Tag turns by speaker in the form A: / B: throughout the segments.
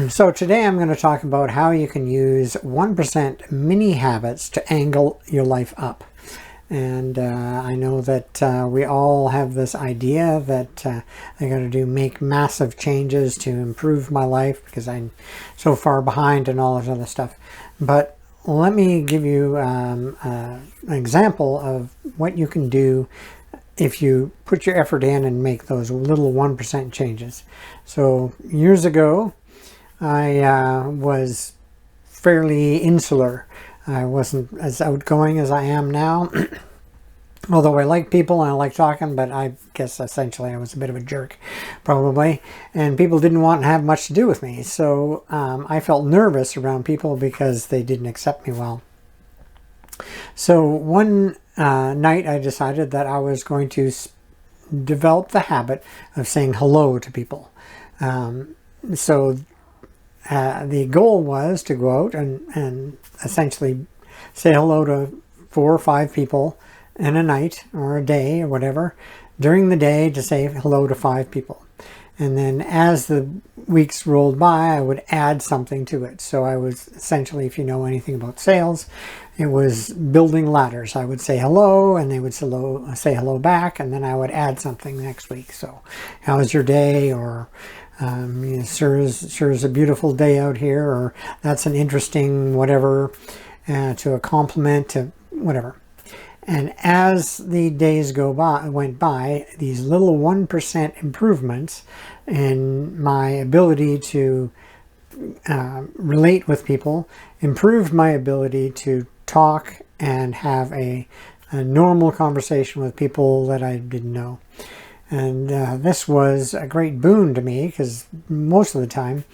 A: So today I'm going to talk about how you can use 1% mini habits to angle your life up. And I know that we all have this idea that I got to make massive changes to improve my life because I'm so far behind and all this other stuff. But let me give you an example of what you can do if you put your effort in and make those little 1% changes. So years ago, I was fairly insular. I wasn't as outgoing as I am now. Although I like people and I like talking, but I guess essentially I was a bit of a jerk, probably. And people didn't want to have much to do with me. So I felt nervous around people because they didn't accept me well. So one night I decided that I was going to develop the habit of saying hello to people. The goal was to go out and essentially say hello to 4 or 5 people in a night or a day or whatever during the day, to say hello to 5 people. And then as the weeks rolled by, I would add something to it. So I was essentially, if you know anything about sales, it was building ladders. I would say hello and they would say hello back, and then I would add something next week. So how was your day? Or sure is a beautiful day out here, or that's an interesting whatever, to a compliment, to whatever. And as the days went by, these little 1% improvements in my ability to relate with people improved my ability to talk and have a normal conversation with people that I didn't know. And this was a great boon to me, because most of the time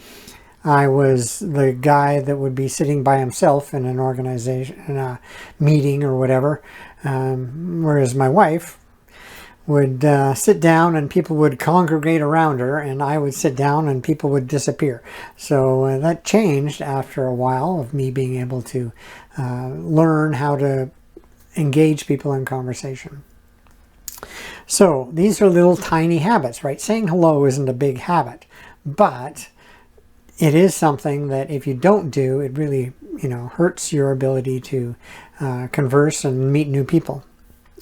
A: I was the guy that would be sitting by himself in an organization, in a meeting or whatever, whereas my wife would sit down and people would congregate around her, and I would sit down and people would disappear. So that changed after a while of me being able to learn how to engage people in conversation. So these are little tiny habits, right? Saying hello isn't a big habit, but it is something that if you don't do, it really, hurts your ability to converse and meet new people.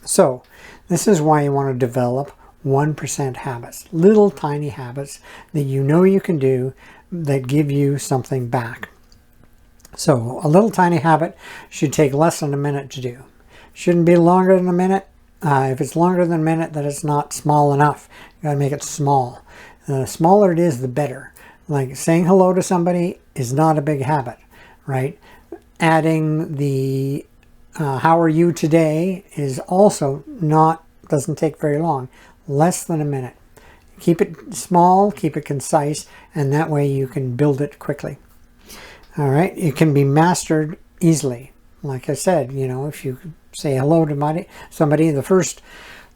A: So this is why you want to develop 1% habits, little tiny habits that you can do that give you something back. So a little tiny habit should take less than a minute to do. Shouldn't be longer than a minute. If it's longer than a minute, then it's not small enough. You got to make it small. The smaller it is, the better. Like saying hello to somebody is not a big habit, right? Adding the how are you today is also doesn't take very long, less than a minute. Keep it small, keep it concise, and that way you can build it quickly. All right, it can be mastered easily. Like I said, if you say hello to somebody the first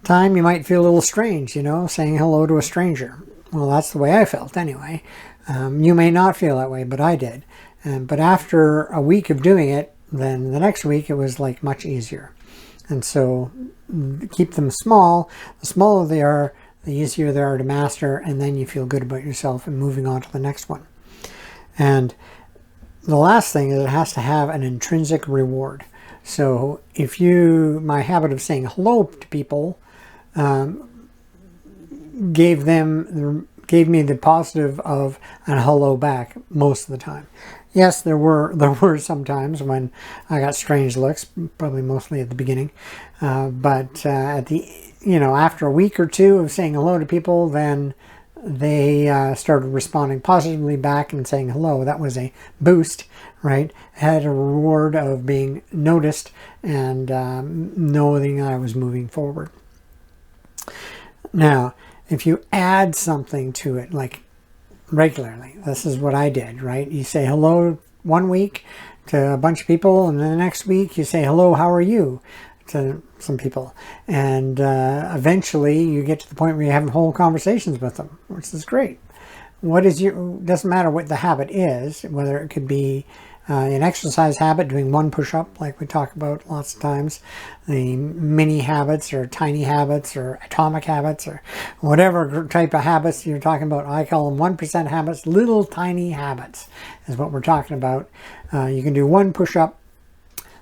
A: time, you might feel a little strange, saying hello to a stranger. Well, that's the way I felt anyway. You may not feel that way, but I did. But after a week of doing it, then the next week it was like much easier. And so keep them small. The smaller they are, the easier they are to master, and then you feel good about yourself and moving on to the next one. And the last thing is it has to have an intrinsic reward. So if my habit of saying hello to people gave me the positive of a hello back most of the time. Yes, there were some times when I got strange looks, probably mostly at the beginning, but after a week or two of saying hello to people, then they started responding positively back and saying hello. That was a boost, right? Had a reward of being noticed and knowing I was moving forward. Now, if you add something to it, like regularly, this is what I did, right? You say hello one week to a bunch of people, and then the next week you say hello, how are you, to some people. And eventually you get to the point where you have whole conversations with them, which is great. Doesn't matter what the habit is, whether it could be An exercise habit, doing one push-up, like we talk about lots of times. The mini habits or tiny habits or atomic habits or whatever type of habits you're talking about. I call them 1% habits, little tiny habits is what we're talking about. You can do one push-up.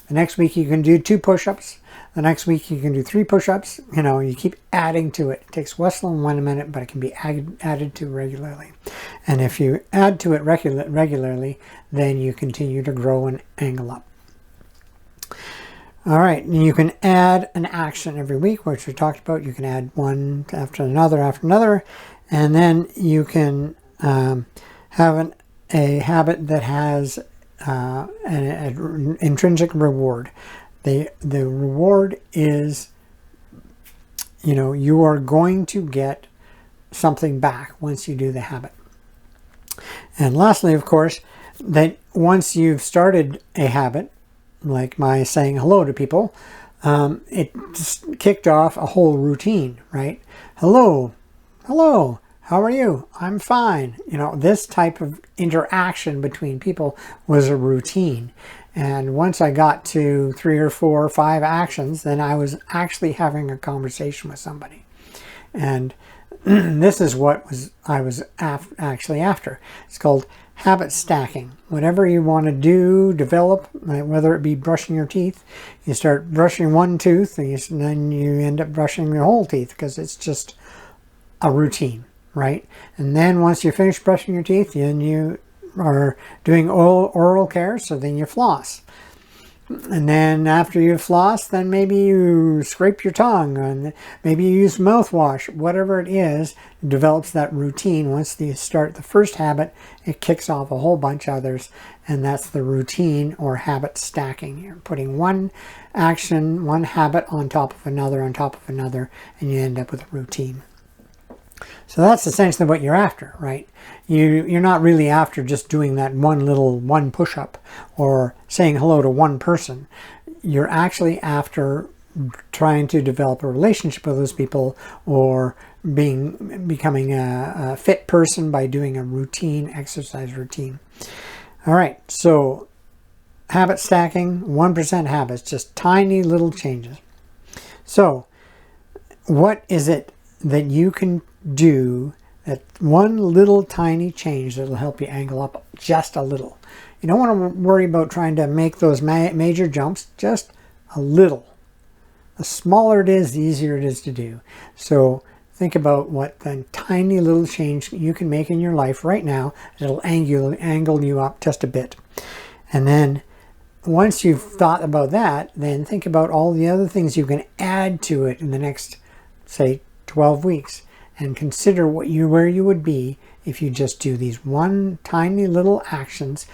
A: The next week you can do 2 push-ups. The next week you can do 3 push-ups. You know, you keep adding to it. It takes less than 1 minute, but it can be added to regularly. And if you add to it regularly, then you continue to grow and angle up. All right, and you can add an action every week, which we talked about. You can add one after another, and then you can have a habit that has an intrinsic reward. The reward is, you know, you are going to get something back once you do the habit. And lastly, of course, that once you've started a habit, like my saying hello to people, it just kicked off a whole routine, right? Hello, how are you? I'm fine. You know, this type of interaction between people was a routine. And once I got to 3 or 4 or 5 actions, then I was actually having a conversation with somebody. And this is what I was actually after. It's called habit stacking. Whatever you want to do, develop, whether it be brushing your teeth, you start brushing one tooth and then you end up brushing your whole teeth because it's just a routine, right? And then once you finish brushing your teeth, then you are doing oral care, so then you floss. And then after you floss, then maybe you scrape your tongue, and maybe you use mouthwash. Whatever it is, it develops that routine. Once you start the first habit, it kicks off a whole bunch of others, and that's the routine or habit stacking. You're putting one action, one habit on top of another, and you end up with a routine. So that's essentially what you're after, right? You're not really after just doing that one push-up or saying hello to one person. You're actually after trying to develop a relationship with those people or becoming a fit person by doing a routine, exercise routine. All right, so habit stacking, 1% habits, just tiny little changes. So what is it that you can do, that one little tiny change that will help you angle up just a little? You don't want to worry about trying to make those major jumps, just a little. The smaller it is, the easier it is to do. So think about what the tiny little change you can make in your life right now that'll angle you up just a bit. And then once you've thought about that, then think about all the other things you can add to it in the next, say, 12 weeks. And consider where you would be if you just do these one tiny little actions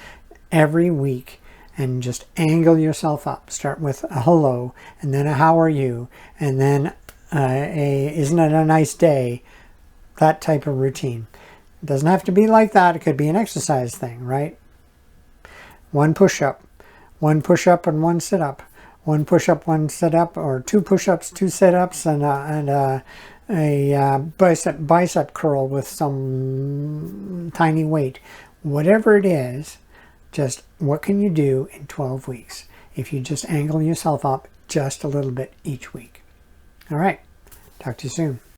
A: every week and just angle yourself up. Start with a hello, and then a how are you, and then isn't it a nice day? That type of routine. It doesn't have to be like that. It could be an exercise thing, right? One push-up and one sit-up. One push-up, one sit-up, or 2 push-ups, 2 sit-ups, and a bicep curl with some tiny weight. Whatever it is, just what can you do in 12 weeks if you just angle yourself up just a little bit each week? All right, talk to you soon.